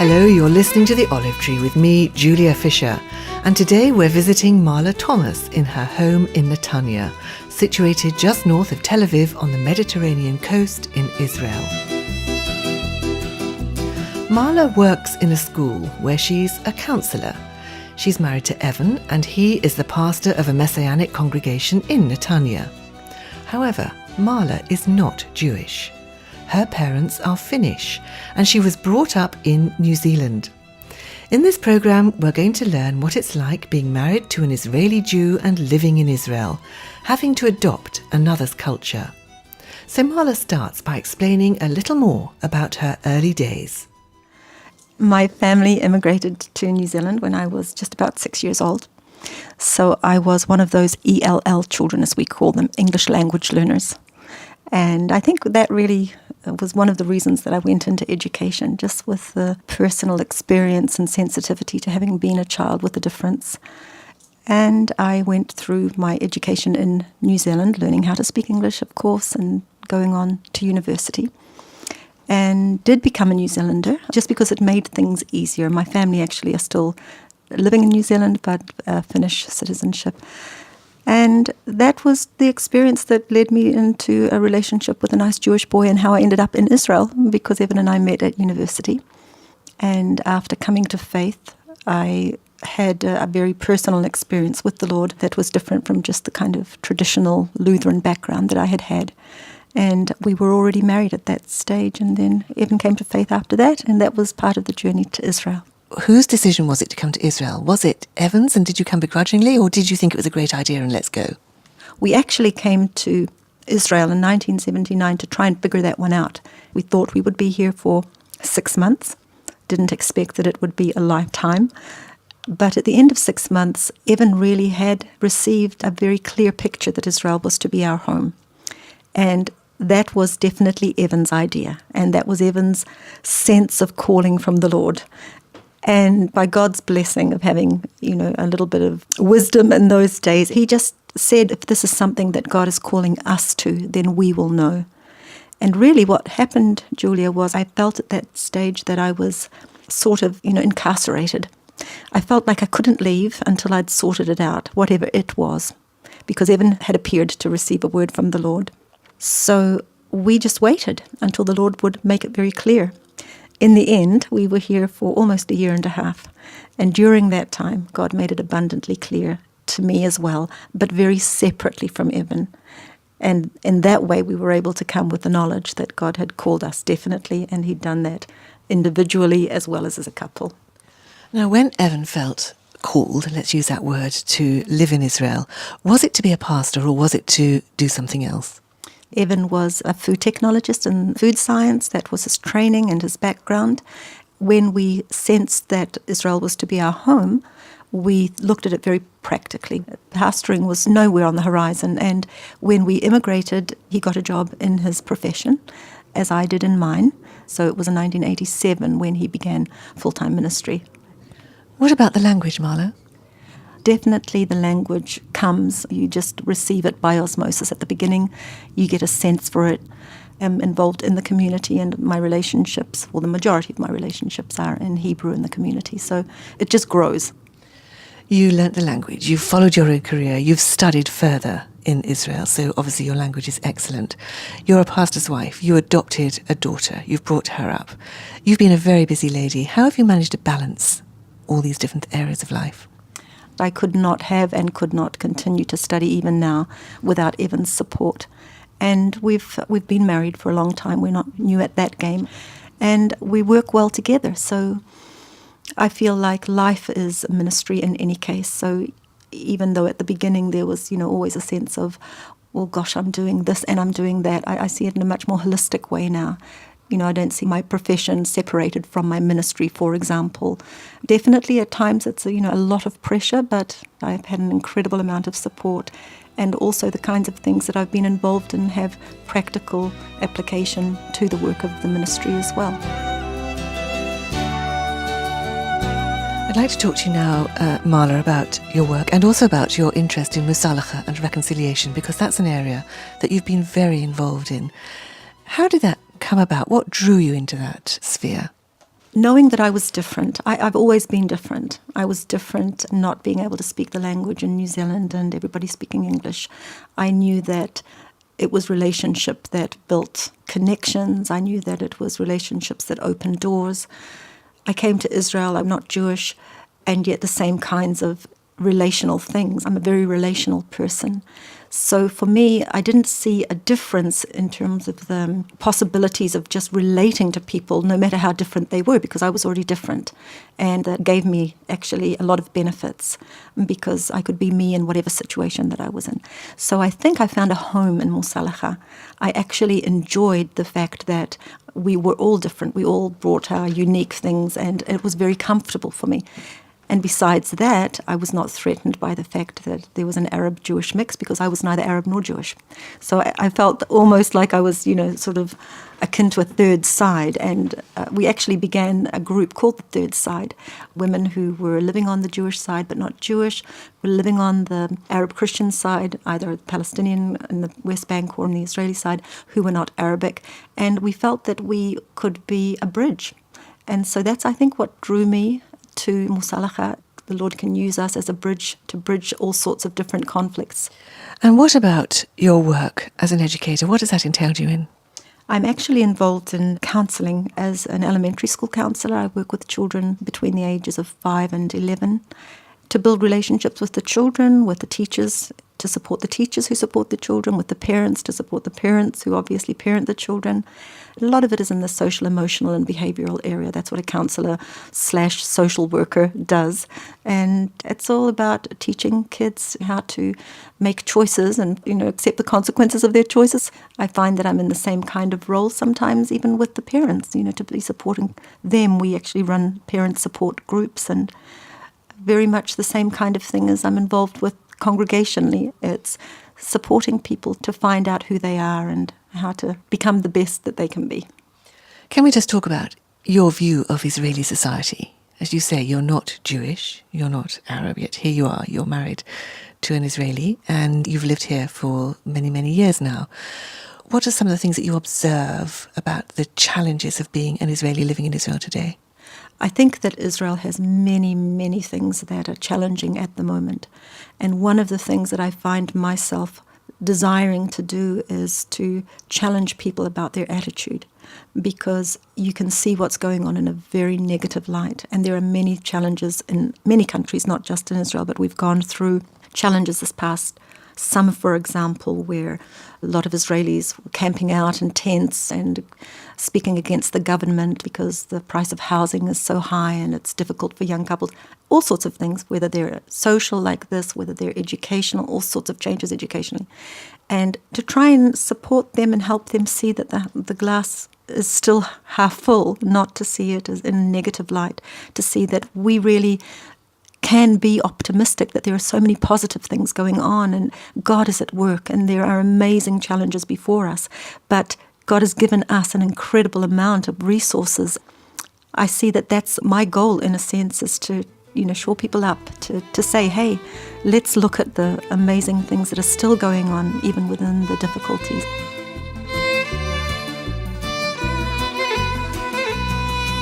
Hello, you're listening to The Olive Tree with me, Julia Fisher, and today we're visiting Maala Thomas in her home in Netanya, situated just north of Tel Aviv on the Mediterranean coast in Israel. Maala works in a school where she's a counsellor. She's married to Evan, and he is the pastor of a Messianic congregation in Netanya. However, Maala is not Jewish. Her parents are Finnish, and she was brought up in New Zealand. In this programme, we're going to learn what it's like being married to an Israeli Jew and living in Israel, having to adopt another's culture. So Maala starts by explaining a little more about her early days. My family immigrated to New Zealand when I was just about 6 years old. So I was one of those ELL children, as we call them, English language learners. And I think that really was one of the reasons that I went into education, just with the personal experience and sensitivity to having been a child with a difference. And I went through my education in New Zealand, learning how to speak English, of course, and going on to university. And did become a New Zealander, just because it made things easier. My family actually are still living in New Zealand, but Finnish citizenship. And that was the experience that led me into a relationship with a nice Jewish boy, and how I ended up in Israel, because Evan and I met at university. And after coming to faith, I had a very personal experience with the Lord that was different from just the kind of traditional Lutheran background that I had had. And we were already married at that stage, and then Evan came to faith after that, and that was part of the journey to Israel. Whose decision was it to come to Israel? Was it Evan's, and did you come begrudgingly, or did you think it was a great idea and let's go? We actually came to Israel in 1979 to try and figure that one out. We thought we would be here for 6 months, didn't expect that it would be a lifetime. But at the end of 6 months, Evan really had received a very clear picture that Israel was to be our home. And that was definitely Evan's idea, and that was Evan's sense of calling from the Lord. And by God's blessing of having, a little bit of wisdom in those days, he just said, if this is something that God is calling us to, then we will know. And really what happened, Julia, was I felt at that stage that I was sort of, incarcerated. I felt like I couldn't leave until I'd sorted it out, whatever it was, because Evan had appeared to receive a word from the Lord. So we just waited until the Lord would make it very clear. In the end, we were here for almost 1.5 years. And during that time, God made it abundantly clear to me as well, but very separately from Evan. And in that way, we were able to come with the knowledge that God had called us, definitely, and he'd done that individually as well as a couple. Now, when Evan felt called, let's use that word, to live in Israel, was it to be a pastor or was it to do something else? Evan was a food technologist in food science. That was his training and his background. When we sensed that Israel was to be our home, we looked at it very practically. Pastoring was nowhere on the horizon, and when we immigrated, he got a job in his profession, as I did in mine. So it was in 1987 when he began full-time ministry. What about the language, Maala? Definitely the language comes. You just receive it by osmosis at the beginning. You get a sense for it. I'm involved in the community, and my relationships, well, the majority of my relationships are in Hebrew in the community. So it just grows. You learnt the language. You've followed your own career. You've studied further in Israel. So obviously your language is excellent. You're a pastor's wife. You adopted a daughter. You've brought her up. You've been a very busy lady. How have you managed to balance all these different areas of life? I could not have and could not continue to study even now without Evan's support. And we've been married for a long time. We're not new at that game. And we work well together. So I feel like life is a ministry in any case. So even though at the beginning there was, always a sense of, well, gosh, I'm doing this and I'm doing that, I see it in a much more holistic way now. I don't see my profession separated from my ministry, for example. Definitely at times it's a lot of pressure, but I've had an incredible amount of support, and also the kinds of things that I've been involved in have practical application to the work of the ministry as well. I'd like to talk to you now, Maala, about your work and also about your interest in musalacha and reconciliation, because that's an area that you've been very involved in. How did that come about? What drew you into that sphere? knowing that I was different. I've always been different. I was different not being able to speak the language in New Zealand and everybody speaking English. I knew that it was relationship that built connections. I knew that it was relationships that opened doors. I came to Israel. I'm not Jewish, and yet the same kinds of relational things. I'm a very relational person. So for me, I didn't see a difference in terms of the possibilities of just relating to people, no matter how different they were, because I was already different. And that gave me actually a lot of benefits because I could be me in whatever situation that I was in. So I think I found a home in Musalaha. I actually enjoyed the fact that we were all different. We all brought our unique things, and it was very comfortable for me. And besides that, I was not threatened by the fact that there was an Arab-Jewish mix because I was neither Arab nor Jewish. So I felt almost like I was, sort of akin to a third side. And we actually began a group called the Third Side. Women who were living on the Jewish side but not Jewish, were living on the Arab-Christian side, either Palestinian in the West Bank or on the Israeli side, who were not Arabic. And we felt that we could be a bridge. And so that's, I think, what drew me to Musalaha. The Lord can use us as a bridge to bridge all sorts of different conflicts. And what about your work as an educator? What does that entail you in? I'm actually involved in counselling as an elementary school counsellor. I work with children between the ages of 5 and 11 to build relationships with the children, with the teachers, to support the teachers who support the children, with the parents to support the parents who obviously parent the children. A lot of it is in the social, emotional and behavioural area. That's what a counsellor/social worker does. And it's all about teaching kids how to make choices and, accept the consequences of their choices. I find that I'm in the same kind of role sometimes, even with the parents, to be supporting them. We actually run parent support groups, and very much the same kind of thing as I'm involved with congregationally. It's supporting people to find out who they are and how to become the best that they can be. Can we just talk about your view of Israeli society? As you say, you're not Jewish, you're not Arab, yet here you are, you're married to an Israeli, and you've lived here for many, many years now. What are some of the things that you observe about the challenges of being an Israeli living in Israel today? I think that Israel has many, many things that are challenging at the moment. And one of the things that I find myself desiring to do is to challenge people about their attitude, because you can see what's going on in a very negative light. And there are many challenges in many countries, not just in Israel, but we've gone through challenges this past summer, for example, where a lot of Israelis were camping out in tents and speaking against the government because the price of housing is so high and it's difficult for young couples. All sorts of things, whether they're social like this, whether they're educational, all sorts of changes educationally. And to try and support them and help them see that the glass is still half full, not to see it as in a negative light, to see that we really can be optimistic, that there are so many positive things going on and God is at work and there are amazing challenges before us. But God has given us an incredible amount of resources. I see that that's my goal, in a sense, is to shore people up, to say, hey, let's look at the amazing things that are still going on, even within the difficulties.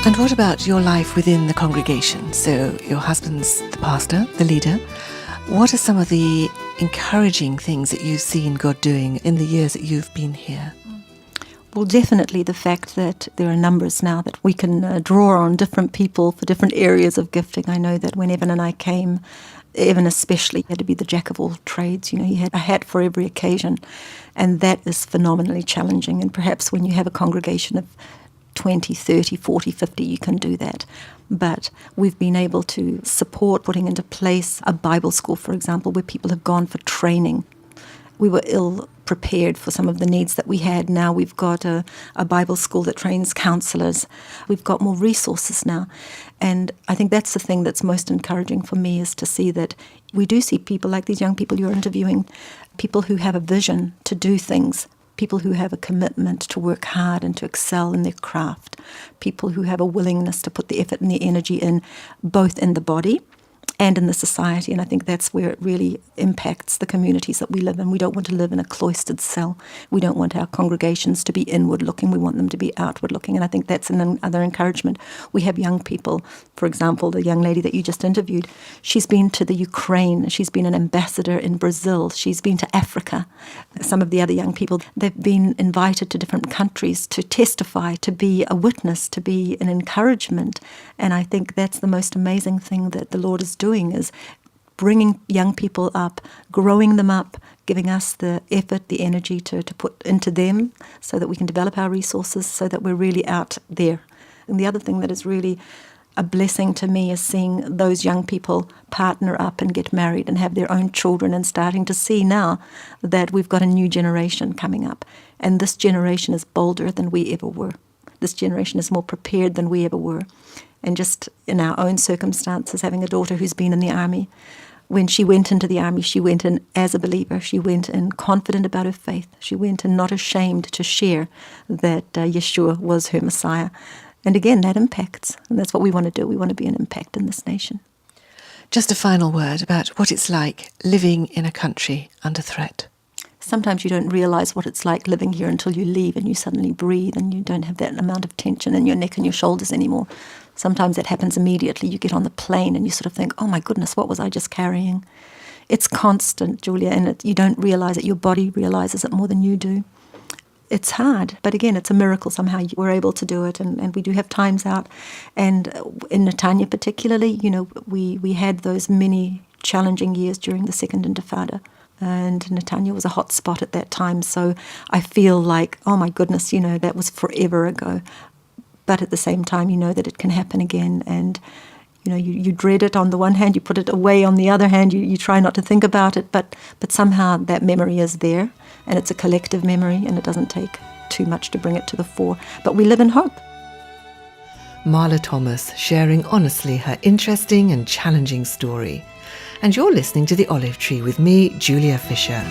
And what about your life within the congregation? So your husband's the pastor, the leader. What are some of the encouraging things that you've seen God doing in the years that you've been here? Well, definitely the fact that there are numbers now that we can draw on different people for different areas of gifting. I know that when Evan and I came, Evan especially had to be the jack of all trades. He had a hat for every occasion. And that is phenomenally challenging. And perhaps when you have a congregation of 20, 30, 40, 50, you can do that. But we've been able to support putting into place a Bible school, for example, where people have gone for training. We were ill prepared for some of the needs that we had. Now we've got a Bible school that trains counsellors. We've got more resources now. And I think that's the thing that's most encouraging for me, is to see that we do see people like these young people you're interviewing, people who have a vision to do things, people who have a commitment to work hard and to excel in their craft, people who have a willingness to put the effort and the energy in, both in the body and in the society. And I think that's where it really impacts the communities that we live in. We don't want to live in a cloistered cell. We don't want our congregations to be inward-looking. We want them to be outward-looking. And I think that's another encouragement. We have young people, for example, the young lady that you just interviewed, she's been to the Ukraine. She's been an ambassador in Brazil. She's been to Africa. Some of the other young people, they've been invited to different countries to testify, to be a witness, to be an encouragement. And I think that's the most amazing thing that the Lord is doing, is bringing young people up, growing them up, giving us the effort, the energy to put into them so that we can develop our resources, so that we're really out there. And the other thing that is really a blessing to me is seeing those young people partner up and get married and have their own children, and starting to see now that we've got a new generation coming up. And this generation is bolder than we ever were. This generation is more prepared than we ever were. And just in our own circumstances, having a daughter who's been in the army, when she went into the army, she went in as a believer. She went in confident about her faith. She went in not ashamed to share that Yeshua was her Messiah. And again, that impacts. And that's what we want to do. We want to be an impact in this nation. Just a final word about what it's like living in a country under threat. Sometimes you don't realize what it's like living here until you leave and you suddenly breathe and you don't have that amount of tension in your neck and your shoulders anymore. Sometimes that happens immediately. You get on the plane and you sort of think, oh my goodness, what was I just carrying? It's constant, Julia, and you don't realize it. Your body realizes it more than you do. It's hard, but again, it's a miracle somehow we're able to do it, and we do have times out. And in Netanya particularly, we had those many challenging years during the Second Intifada. And Netanya was a hot spot at that time. So I feel like, oh my goodness, that was forever ago. But at the same time, you know that it can happen again. And, you dread it on the one hand, you put it away on the other hand, you try not to think about it. But somehow that memory is there. And it's a collective memory, and it doesn't take too much to bring it to the fore. But we live in hope. Maala Thomas sharing honestly her interesting and challenging story. And you're listening to The Olive Tree with me, Julia Fisher.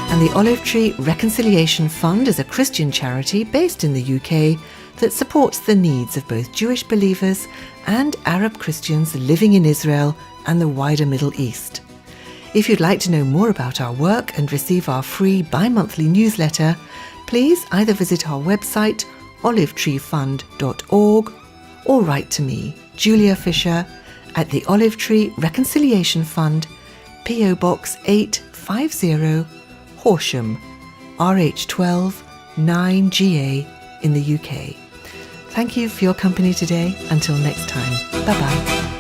And the Olive Tree Reconciliation Fund is a Christian charity based in the UK that supports the needs of both Jewish believers and Arab Christians living in Israel and the wider Middle East. If you'd like to know more about our work and receive our free bi-monthly newsletter, please either visit our website, olivetreefund.org, or write to me, Julia Fisher, at the Olive Tree Reconciliation Fund, P.O. Box 850, Horsham, RH12 9GA in the UK. Thank you for your company today. Until next time. Bye-bye.